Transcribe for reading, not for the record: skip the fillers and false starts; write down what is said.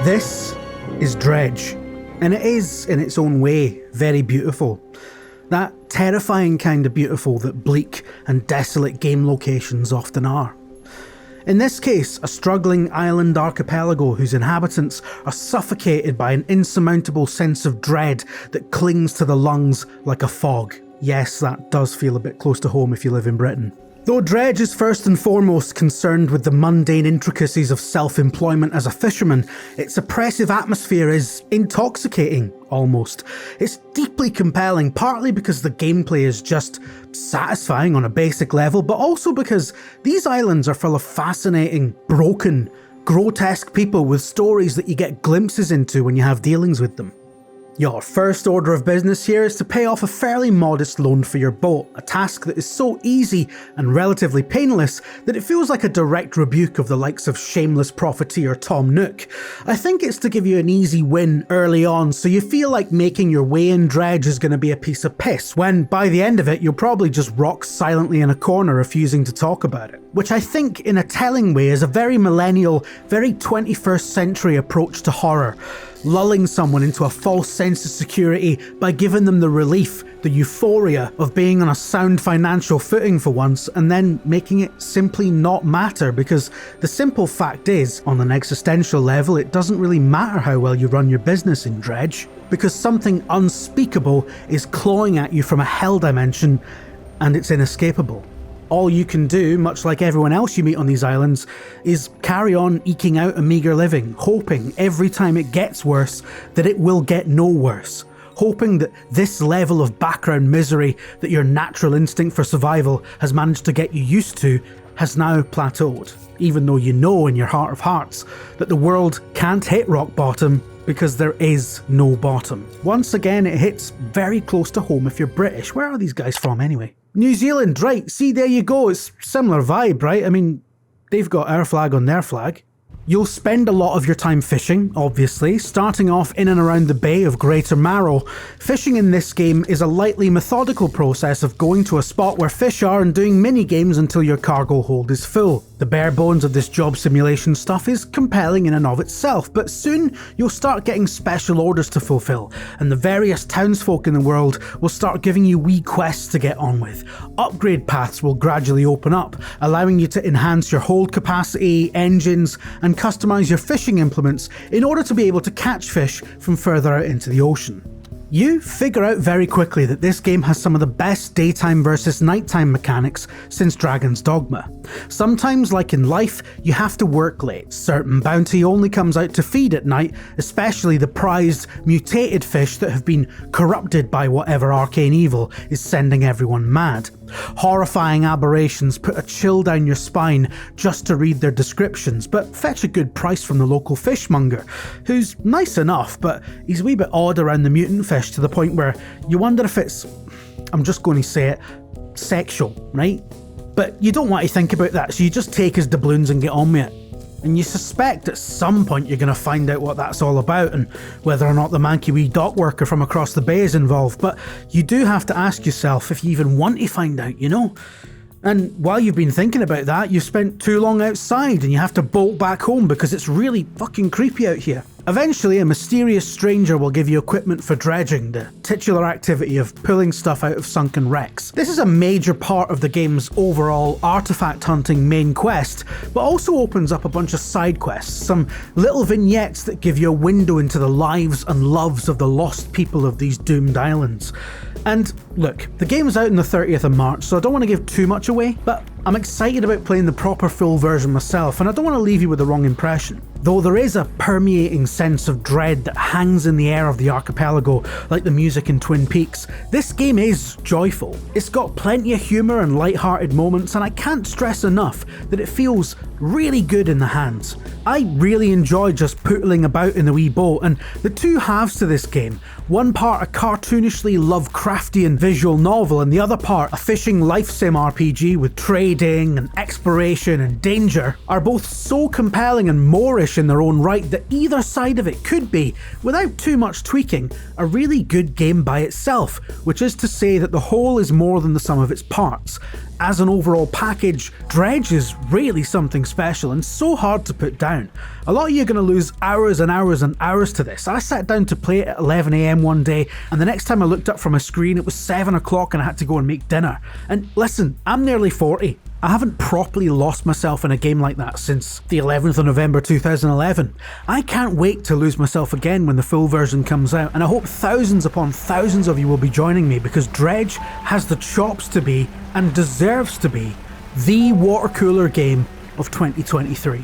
This is Dredge, and it is, in its own way, very beautiful. That terrifying kind of beautiful that bleak and desolate game locations often are. In this case, a struggling island archipelago whose inhabitants are suffocated by an insurmountable sense of dread that clings to the lungs like a fog. Yes, that does feel a bit close to home if you live in Britain. Though Dredge is first and foremost concerned with the mundane intricacies of self-employment as a fisherman, its oppressive atmosphere is intoxicating, almost. It's deeply compelling, partly because the gameplay is just satisfying on a basic level, but also because these islands are full of fascinating, broken, grotesque people with stories that you get glimpses into when you have dealings with them. Your first order of business here is to pay off a fairly modest loan for your boat, a task that is so easy and relatively painless that it feels like a direct rebuke of the likes of shameless profiteer Tom Nook. I think it's to give you an easy win early on, so you feel like making your way in Dredge is going to be a piece of piss, when by the end of it you'll probably just rock silently in a corner refusing to talk about it. Which I think in a telling way is a very millennial, very 21st century approach to horror. Lulling someone into a false sense of security by giving them the relief, the euphoria of being on a sound financial footing for once, and then making it simply not matter, because the simple fact is, on an existential level, it doesn't really matter how well you run your business in Dredge, because something unspeakable is clawing at you from a hell dimension, and it's inescapable. All you can do, much like everyone else you meet on these islands, is carry on eking out a meagre living, hoping every time it gets worse that it will get no worse. Hoping that this level of background misery that your natural instinct for survival has managed to get you used to has now plateaued, even though you know in your heart of hearts that the world can't hit rock bottom because there is no bottom. Once again, it hits very close to home if you're British. Where are these guys from anyway? New Zealand, right, see, there you go, it's similar vibe, right? I mean, they've got our flag on their flag. You'll spend a lot of your time fishing, obviously, starting off in and around the bay of Greater Marrow. Fishing in this game is a lightly methodical process of going to a spot where fish are and doing mini-games until your cargo hold is full. The bare bones of this job simulation stuff is compelling in and of itself, but soon you'll start getting special orders to fulfill, and the various townsfolk in the world will start giving you wee quests to get on with. Upgrade paths will gradually open up, allowing you to enhance your hold capacity, engines, and customize your fishing implements in order to be able to catch fish from further out into the ocean. You figure out very quickly that this game has some of the best daytime versus nighttime mechanics since Dragon's Dogma. Sometimes, like in life, you have to work late. Certain bounty only comes out to feed at night, especially the prized, mutated fish that have been corrupted by whatever arcane evil is sending everyone mad. Horrifying aberrations put a chill down your spine just to read their descriptions, but fetch a good price from the local fishmonger, who's nice enough, but he's a wee bit odd around the mutant fish to the point where you wonder if it's, I'm just going to say it, sexual, right? But you don't want to think about that, so you just take his doubloons and get on with it. And you suspect at some point you're going to find out what that's all about and whether or not the manky wee dock worker from across the bay is involved, but you do have to ask yourself if you even want to find out, you know? And while you've been thinking about that, you've spent too long outside and you have to bolt back home because it's really fucking creepy out here. Eventually, a mysterious stranger will give you equipment for dredging, the titular activity of pulling stuff out of sunken wrecks. This is a major part of the game's overall artifact hunting main quest, but also opens up a bunch of side quests, some little vignettes that give you a window into the lives and loves of the lost people of these doomed islands. And look, the game's out on the 30th of March, so I don't want to give too much away, but I'm excited about playing the proper full version myself, and I don't want to leave you with the wrong impression. Though there is a permeating sense of dread that hangs in the air of the archipelago, like the music in Twin Peaks, this game is joyful. It's got plenty of humour and light-hearted moments, and I can't stress enough that it feels really good in the hands. I really enjoy just pootling about in the wee boat, and the two halves to this game, one part a cartoonishly Lovecraftian visual novel and the other part a fishing life sim RPG with trading and exploration and danger, are both so compelling and Moorish in their own right that either side of it could be, without too much tweaking, a really good game by itself, which is to say that the whole is more than the sum of its parts. as an overall package, Dredge is really something special and so hard to put down. A lot of you are going to lose hours and hours and hours to this. I sat down to play it at 11 AM one day, and the next time I looked up from a screen it was 7 o'clock and I had to go and make dinner. And listen, I'm nearly 40. I haven't properly lost myself in a game like that since the 11th of November 2011. I can't wait to lose myself again when the full version comes out, and I hope thousands upon thousands of you will be joining me, because Dredge has the chops to be, and deserves to be, the water cooler game of 2023.